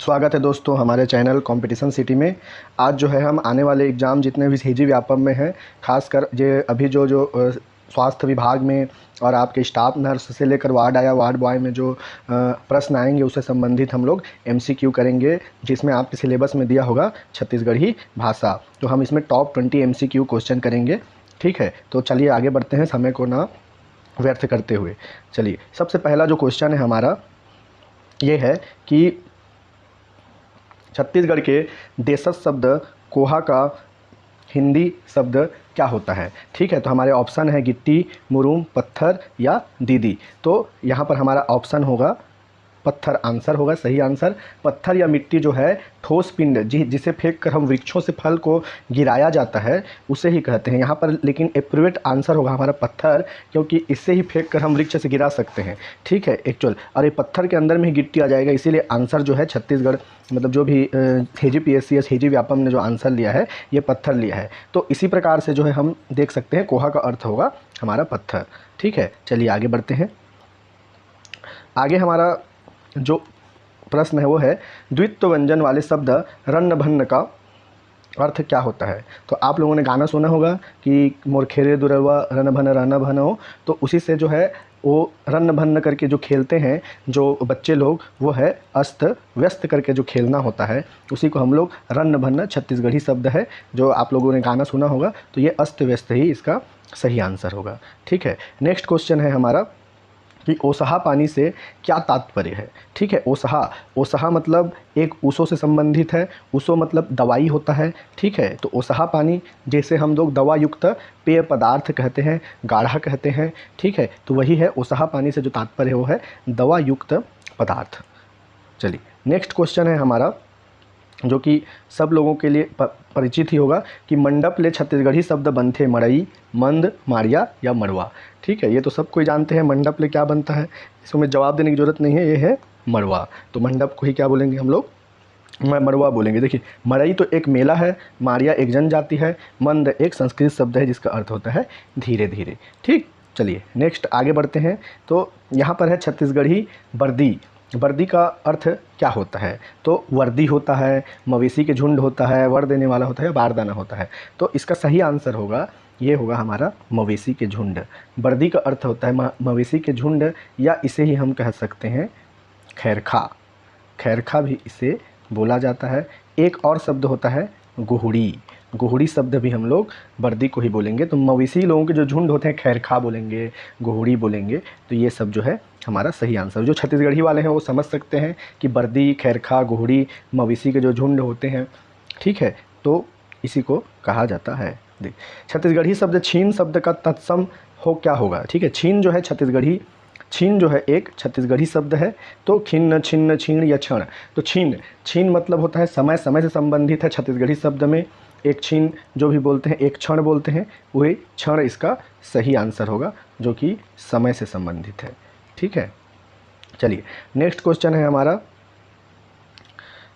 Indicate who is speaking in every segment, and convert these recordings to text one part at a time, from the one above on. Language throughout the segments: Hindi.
Speaker 1: स्वागत है दोस्तों हमारे चैनल कंपटीशन सिटी में। आज जो है हम आने वाले एग्ज़ाम जितने भी सीजी व्यापम में हैं, खासकर ये अभी जो स्वास्थ्य विभाग में और आपके स्टाफ नर्स से लेकर वार्ड आया वार्ड बॉय में जो प्रश्न आएंगे उससे संबंधित हम लोग एमसीक्यू करेंगे, जिसमें आपके सिलेबस में दिया होगा छत्तीसगढ़ी भाषा। तो हम इसमें टॉप 20 एमसीक्यू क्वेश्चन करेंगे। ठीक है, तो चलिए आगे बढ़ते हैं समय को ना व्यर्थ करते हुए। चलिए, सबसे पहला जो क्वेश्चन है हमारा ये है कि छत्तीसगढ़ के देशज शब्द कोहा का हिंदी शब्द क्या होता है। ठीक है, तो हमारे ऑप्शन है गिट्टी, मुरूम, पत्थर या दीदी। तो यहाँ पर हमारा ऑप्शन होगा पत्थर, आंसर होगा सही आंसर। पत्थर या मिट्टी जो है ठोस पिंड जिसे फेंक कर हम वृक्षों से फल को गिराया जाता है उसे ही कहते हैं यहाँ पर, लेकिन एप्रोप्रिएट आंसर होगा हमारा पत्थर, क्योंकि इससे ही फेंक कर हम वृक्ष से गिरा सकते हैं। ठीक है एक्चुअल, और ये पत्थर के अंदर में ही गिट्टी आ जाएगा, इसीलिए आंसर जो है छत्तीसगढ़ मतलब जो भी CGPSC या CG व्यापम ने जो आंसर लिया है ये पत्थर लिया है। तो इसी प्रकार से जो है हम देख सकते हैं कोहा का अर्थ होगा हमारा पत्थर। ठीक है, चलिए आगे बढ़ते हैं। आगे हमारा जो प्रश्न है वो है द्वित्व व्यंजन वाले शब्द रन्न भन्न का अर्थ क्या होता है। तो आप लोगों ने गाना सुना होगा कि मोरखेरे दुरवा रन भन रहना भन हो, तो उसी से जो है वो रन्न भन्न करके जो खेलते हैं जो बच्चे लोग, वो है अस्त व्यस्त करके जो खेलना होता है, उसी को हम लोग रन्न भन्न छत्तीसगढ़ी शब्द है जो आप लोगों ने गाना सुना होगा। तो ये अस्त व्यस्त ही इसका सही आंसर होगा। ठीक है, नेक्स्ट क्वेश्चन है हमारा कि ओसहा पानी से क्या तात्पर्य है। ठीक है, ओसहा मतलब एक ऊसो से संबंधित है। ऊसो मतलब दवाई होता है। ठीक है, तो ओसहा पानी जैसे हम लोग दवा युक्त पेय पदार्थ कहते हैं, गाढ़ा कहते हैं। ठीक है, तो वही है ओसहा पानी से जो तात्पर्य वो है दवा युक्त पदार्थ। चलिए नेक्स्ट क्वेश्चन है हमारा जो कि सब लोगों के लिए परिचित ही होगा कि मंडप ले छत्तीसगढ़ी शब्द बनते मड़ई, मंद, मारिया या मड़वा। ठीक है, ये तो सब कोई जानते हैं मंडप ले क्या बनता है, इसमें जवाब देने की ज़रूरत नहीं है, ये है मड़वा। तो मंडप को ही क्या बोलेंगे हम लोग, मड़वा बोलेंगे। देखिए, मड़ई तो एक मेला है, मारिया एक जनजाति है, मंद एक संस्कृत शब्द है जिसका अर्थ होता है धीरे धीरे। ठीक, चलिए नेक्स्ट आगे बढ़ते हैं। तो यहाँ पर है छत्तीसगढ़ी वर्दी। वर्दी का अर्थ क्या होता है। तो वर्दी होता है, मवेशी के झुंड होता है, वर देने वाला होता है, बारदाना होता है। तो इसका सही आंसर होगा ये होगा हमारा मवेशी के झुंड। वर्दी का अर्थ होता है मवेशी के झुंड, या इसे ही हम कह सकते हैं खैरखा। खैरखा भी इसे बोला जाता है। एक और शब्द होता है गोहड़ी। गोहड़ी शब्द भी हम लोग वर्दी को ही बोलेंगे। तो मवेशी लोगों के जो झुंड होते हैं खैरखा बोलेंगे, गोहड़ी बोलेंगे। तो ये सब जो है हमारा सही आंसर। जो छत्तीसगढ़ी वाले हैं वो समझ सकते हैं कि वर्दी, खैरखा, गोहड़ी मवेशी के जो झुंड होते हैं। ठीक है, तो इसी को कहा जाता है। देख, छत्तीसगढ़ी शब्द छीन शब्द का तत्सम हो क्या होगा। ठीक है, छीन जो है छत्तीसगढ़ी, छीन जो है एक छत्तीसगढ़ी शब्द है। तो खिन्न, छिन्न, छीण या क्षण। तो छीन मतलब होता है समय, समय से संबंधित है छत्तीसगढ़ी शब्द में। एक छीन जो भी बोलते हैं, एक क्षण बोलते हैं, वही क्षण इसका सही आंसर होगा जो कि समय से संबंधित है। ठीक है, चलिए नेक्स्ट क्वेश्चन है हमारा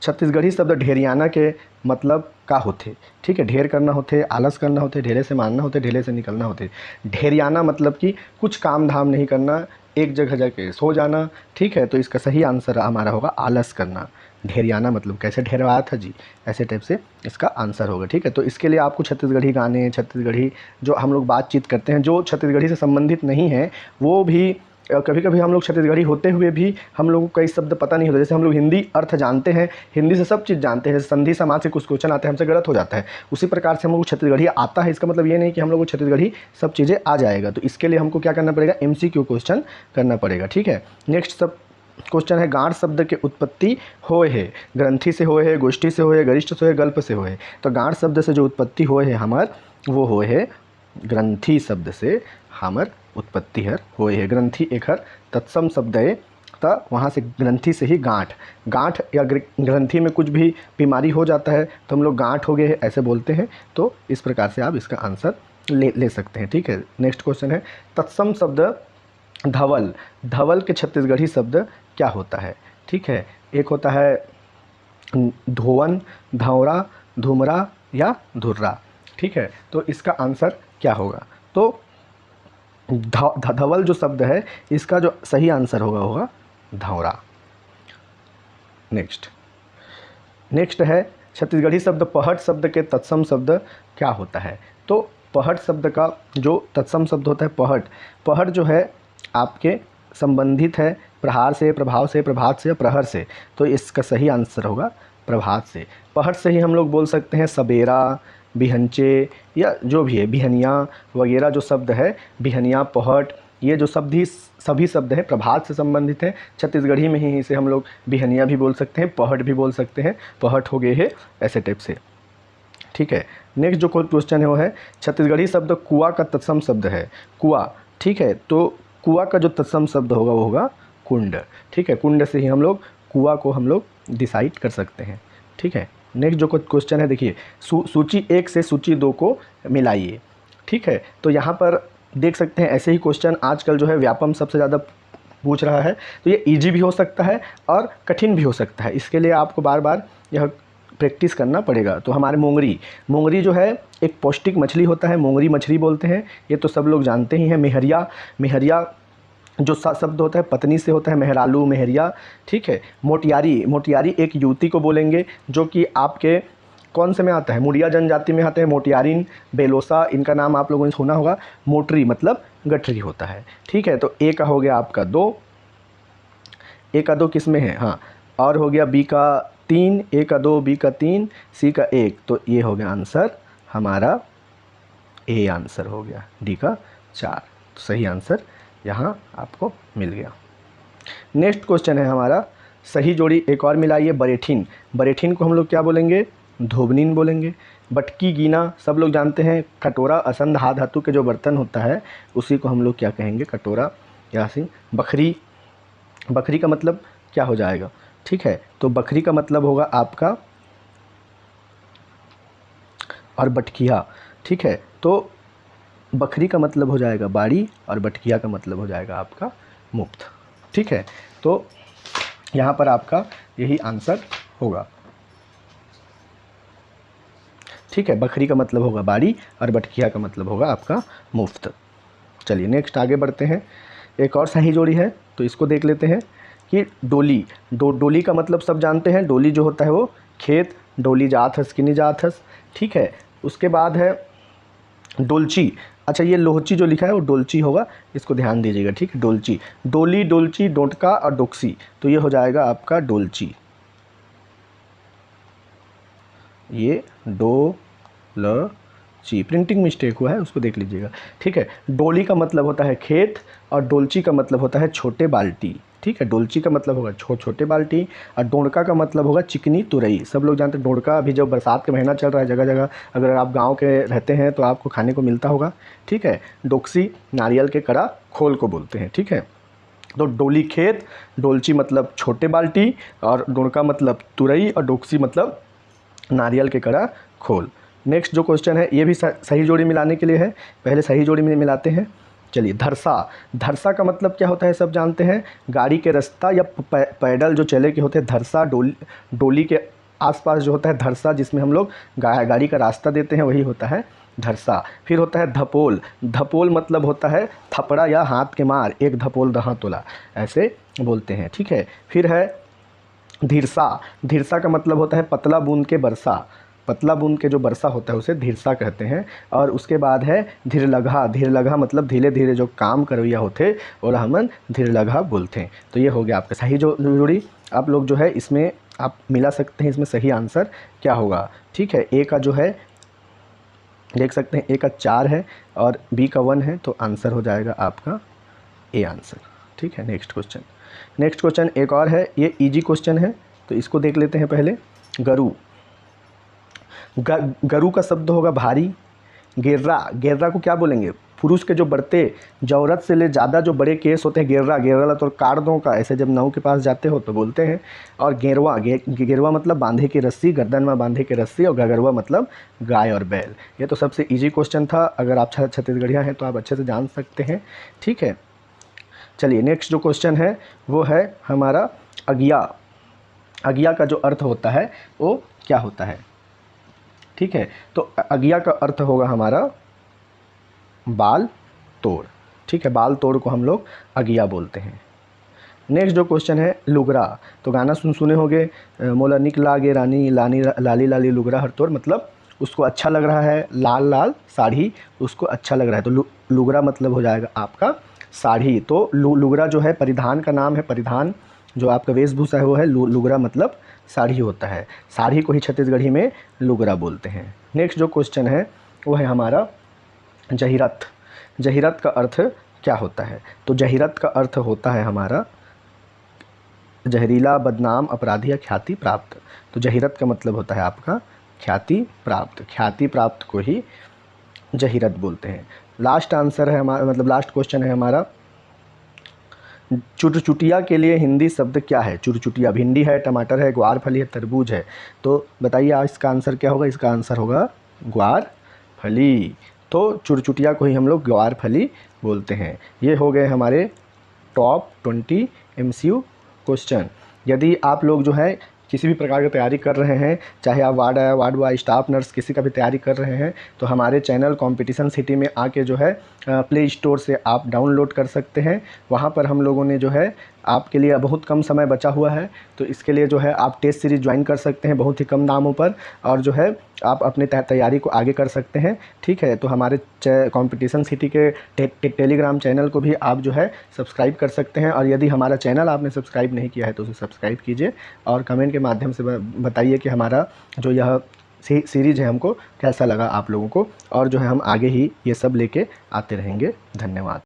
Speaker 1: छत्तीसगढ़ी शब्द ढेरियाना के मतलब का होते। ठीक है, ढेर करना होते, आलस करना होते, ढेरे से मानना होते, ढेरे से निकलना होते। ढेरियाना मतलब कि कुछ काम धाम नहीं करना, एक जगह जाके सो जाना। ठीक है, तो इसका सही आंसर हमारा होगा आलस करना। ढेरियाना मतलब कैसे ढेरवाया था जी, ऐसे टाइप से इसका आंसर होगा। ठीक है, तो इसके लिए आपको छत्तीसगढ़ी गाने, छत्तीसगढ़ी जो हम लोग बातचीत करते हैं जो छत्तीसगढ़ी से संबंधित नहीं है, वो भी कभी कभी हम लोग छत्तीसगढ़ी होते हुए भी हम लोगों को कई शब्द पता नहीं होते। जैसे हम लोग हिंदी अर्थ जानते हैं, हिंदी से सब चीज़ जानते हैं, जैसे संधि समाज से कुछ क्वेश्चन आते हैं हमसे गलत हो जाता है, उसी प्रकार से हम लोग को छत्तीसगढ़ी आता है। इसका मतलब ये नहीं कि हम लोग को छत्तीसगढ़ी सब चीज़ें आ जाएगा। तो इसके लिए हमको क्या करना पड़ेगा, MCQ क्वेश्चन करना पड़ेगा। ठीक है, नेक्स्ट सब क्वेश्चन है गाँठ शब्द के उत्पत्ति होए है। ग्रंथि से होए है, गोष्ठी से होए है, गरिष्ठ से होए, गल्प से होए। तो गाँठ शब्द से जो उत्पत्ति होए है हमार, वो होए है ग्रंथि शब्द से हमर उत्पत्ति हर होए है। ग्रंथि एक हर तत्सम शब्द है, तो वहाँ से ग्रंथि से ही गांठ या ग्रंथि में कुछ भी बीमारी हो जाता है तो हम लोग गांठ हो गए हैं ऐसे बोलते हैं। तो इस प्रकार से आप इसका आंसर ले सकते हैं। ठीक है, नेक्स्ट क्वेश्चन है तत्सम शब्द धवल। धवल के छत्तीसगढ़ी शब्द क्या होता है। ठीक है, एक होता है धोवन, धौरा, धुमरा या धुर्रा। ठीक है, तो इसका आंसर क्या होगा। तो धवल जो शब्द है इसका जो सही आंसर होगा धौरा। नेक्स्ट नेक्स्ट है छत्तीसगढ़ी शब्द पहट शब्द के तत्सम शब्द क्या होता है। तो पहट शब्द का जो तत्सम शब्द होता है पहट, पहट जो है आपके संबंधित है प्रहार से, प्रभाव से, प्रभात से या प्रहर से। तो इसका सही आंसर होगा प्रभात से। पहट से ही हम लोग बोल सकते हैं सबेरा, बिहंचे या जो भी है बिहनिया वगैरह जो शब्द है, बिहनिया, पहट, ये जो शब्द ही सभी शब्द हैं प्रभात से संबंधित हैं। छत्तीसगढ़ी में ही इसे हम लोग बिहनिया भी बोल सकते हैं, पहट भी बोल सकते हैं, पहट हो गए है ऐसे टाइप से। ठीक है, नेक्स्ट जो क्वेश्चन है वो है छत्तीसगढ़ी शब्द कुआं का तत्सम शब्द है। कुआं, ठीक है, तो कुआं का जो तत्सम शब्द होगा वो होगा कुंड। ठीक है, कुंड से ही हम लोग कुआं को हम लोग डिसाइड कर सकते हैं। ठीक है, नेक्स्ट जो क्वेश्चन है देखिए, सूची 1 से सूची 2 को मिलाइए। ठीक है, तो यहाँ पर देख सकते हैं ऐसे ही क्वेश्चन आजकल जो है व्यापम सबसे ज़्यादा पूछ रहा है। तो ये इजी भी हो सकता है और कठिन भी हो सकता है, इसके लिए आपको बार बार यह प्रैक्टिस करना पड़ेगा। तो हमारे मोंगरी, मोंगरी जो है एक पौष्टिक मछली होता है, मोंगरी मछली बोलते हैं, ये तो सब लोग जानते ही हैं। मेहरिया, मेहरिया जो शब्द होता है पत्नी से होता है, मेहरालू, मेहरिया। ठीक है, मोटियारी, मोटियारी एक युवती को बोलेंगे जो कि आपके कौन से में आता है, मुड़िया जनजाति में आते हैं। मोटियारिन, बेलोसा, इनका नाम आप लोगों ने सुना होगा। मोटरी मतलब गठरी होता है। ठीक है, तो ए का हो गया आपका 2, ए का 2 किस में है, हाँ, और हो गया बी का 3, ए का 2, बी का 3, सी का 1। तो ये हो गया आंसर हमारा ए आंसर हो गया, डी का 4। तो सही आंसर यहाँ आपको मिल गया। नेक्स्ट क्वेश्चन है हमारा सही जोड़ी एक और मिलाइए। बरेठिन, बरेठिन को हम लोग क्या बोलेंगे, धोबनिन बोलेंगे। बटकी, गीना सब लोग जानते हैं। कटोरा असंध हा धातु के जो बर्तन होता है उसी को हम लोग क्या कहेंगे, कटोरा या सिंह। बखरी, बखरी का मतलब क्या हो जाएगा, ठीक है, तो बखरी का मतलब होगा आपका और बटकिया। ठीक है, तो बखरी का मतलब हो जाएगा बाड़ी और बटकिया का मतलब हो जाएगा आपका मुक्त। ठीक है, तो यहाँ पर आपका यही आंसर होगा। ठीक है, बखरी का मतलब होगा बाड़ी और बटकिया का मतलब होगा आपका मुफ्त। चलिए नेक्स्ट आगे बढ़ते हैं। एक और सही जोड़ी है तो इसको देख लेते हैं कि डोली, डोली का मतलब सब जानते हैं। डोली जो होता है वो खेत, डोली जात हस किनी जात हस। ठीक है, उसके बाद है डोलची। अच्छा, ये लोहची जो लिखा है वो डोलची होगा, इसको ध्यान दीजिएगा। ठीक है, डोलची, डोली, डोलची, डोंटका और डोक्सी, तो ये हो जाएगा आपका डोलची। ये डोलची, प्रिंटिंग मिस्टेक हुआ है उसको देख लीजिएगा। ठीक है, डोली का मतलब होता है खेत और डोलची का मतलब होता है छोटे बाल्टी। ठीक है, डोलची का मतलब होगा छोटे बाल्टी और डोंडका का मतलब होगा चिकनी तुरई। सब लोग जानते हैं डोंडका, अभी जब बरसात का महीना चल रहा है जगह जगह अगर आप गांव के रहते हैं तो आपको खाने को मिलता होगा। ठीक है, डोक्सी नारियल के कड़ा खोल को बोलते हैं। ठीक है, तो डोली खेत, डोलची मतलब छोटे बाल्टी और डोंडका मतलब तुरई और डोक्सी मतलब नारियल के कड़ा खोल। नेक्स्ट जो क्वेश्चन है ये भी सही जोड़ी मिलाने के लिए है, पहले सही जोड़ी में मिलाते हैं। चलिए, धरसा, धरसा का मतलब क्या होता है सब जानते हैं, गाड़ी के रास्ता या पैदल जो चले के होते हैं। धरसा डोली के आसपास जो होता है धरसा, जिसमें हम लोग गाड़ी का रास्ता देते हैं, वही होता है धरसा। फिर होता है धपोल, धपोल मतलब होता है थपड़ा या हाथ के मार, एक धपोल दहा तोला ऐसे बोलते हैं। ठीक है, फिर है धीरसा, धीरसा का मतलब होता है पतला बूंद के बरसा, पतला बूंद के जो बरसा होता है उसे धीरसा कहते हैं। और उसके बाद है धीरलघा, धीरलघा मतलब धीरे धीरे जो काम करवैया होते और हमन धीरलघा बोलते हैं। तो ये हो गया आपका सही जो जोड़ी। आप लोग जो है इसमें आप मिला सकते हैं, इसमें सही आंसर क्या होगा। ठीक है, ए का जो है देख सकते हैं, ए का 4 है और बी का 1 है, तो आंसर हो जाएगा आपका ए आंसर। ठीक है, नेक्स्ट क्वेश्चन, नेक्स्ट क्वेश्चन एक और है, ये इजी क्वेश्चन है तो इसको देख लेते हैं पहले। गरु, गरु का शब्द होगा भारी। गेर्रा, गेर्रा को क्या बोलेंगे, पुरुष के जो बढ़ते जरूरत से ले ज़्यादा जो बड़े केस होते हैं, गेर्रा, गेर्रा तो कार्डों का, ऐसे जब नाव के पास जाते हो तो बोलते हैं। और गेरवा, गेरवा मतलब बांधे की रस्सी, गर्दन में बांधे की रस्सी। और गगरवा मतलब गाय और बैल। ये तो सबसे इजी क्वेश्चन था, अगर आप छत्तीसगढ़िया हैं तो आप अच्छे से जान सकते हैं। ठीक है, चलिए नेक्स्ट जो क्वेश्चन है वो है हमारा अगिया। अगिया का जो अर्थ होता है वो क्या होता है। ठीक है, तो अगिया का अर्थ होगा हमारा बाल तोड़। ठीक है, बाल तोड़ को हम लोग अगिया बोलते हैं। नेक्स्ट जो क्वेश्चन है लुगरा, तो गाना सुने होंगे, मोला निक लागे रानी लानी लाली लाली लुगरा हर तोर, मतलब उसको अच्छा लग रहा है, लाल लाल साड़ी उसको अच्छा लग रहा है, तो लुगरा मतलब हो जाएगा आपका साड़ी। तो लुगरा जो है परिधान का नाम है, परिधान जो आपका वेशभूषा है वो है लुगरा, मतलब साड़ी होता है। साड़ी को ही छत्तीसगढ़ी में लुगरा बोलते हैं। नेक्स्ट जो क्वेश्चन है वो है हमारा जहिरत। जहिरत का अर्थ क्या होता है? तो जहिरत का अर्थ होता है हमारा जहरीला, बदनाम, अपराधी या ख्याति प्राप्त। तो जहिरत का मतलब होता है आपका ख्याति प्राप्त। ख्याति प्राप्त को ही जहिरत बोलते हैं। लास्ट आंसर है हमारा, मतलब लास्ट क्वेश्चन है हमारा, चुटचुटिया के लिए हिंदी शब्द क्या है? चुटचुटिया भिंडी है, टमाटर है, ग्वार फली है, तरबूज है। तो बताइए आज इसका आंसर क्या होगा? इसका आंसर होगा ग्वार फली। तो चुटचुटिया को ही हम लोग ग्वार फली बोलते हैं। ये हो गए हमारे टॉप 20 MCQ क्वेश्चन। यदि आप लोग जो है किसी भी प्रकार की तैयारी कर रहे हैं, चाहे आप वार्ड बॉय, स्टाफ नर्स किसी का भी तैयारी कर रहे हैं, तो हमारे चैनल कंपटीशन सिटी में आके जो है प्ले स्टोर से आप डाउनलोड कर सकते हैं। वहाँ पर हम लोगों ने जो है आपके लिए बहुत कम समय बचा हुआ है, तो इसके लिए जो है आप टेस्ट सीरीज़ ज्वाइन कर सकते हैं बहुत ही कम दामों पर, और जो है आप अपने तैयारी को आगे कर सकते हैं। ठीक है, तो हमारे कंपटीशन सिटी के टेलीग्राम चैनल को भी आप जो है सब्सक्राइब कर सकते हैं, और यदि हमारा चैनल आपने सब्सक्राइब नहीं किया है तो उसे सब्सक्राइब कीजिए, और कमेंट के माध्यम से बताइए कि हमारा जो यह सीरीज़ है हमको कैसा लगा आप लोगों को, और जो है हम आगे ही ये सब लेके आते रहेंगे। धन्यवाद।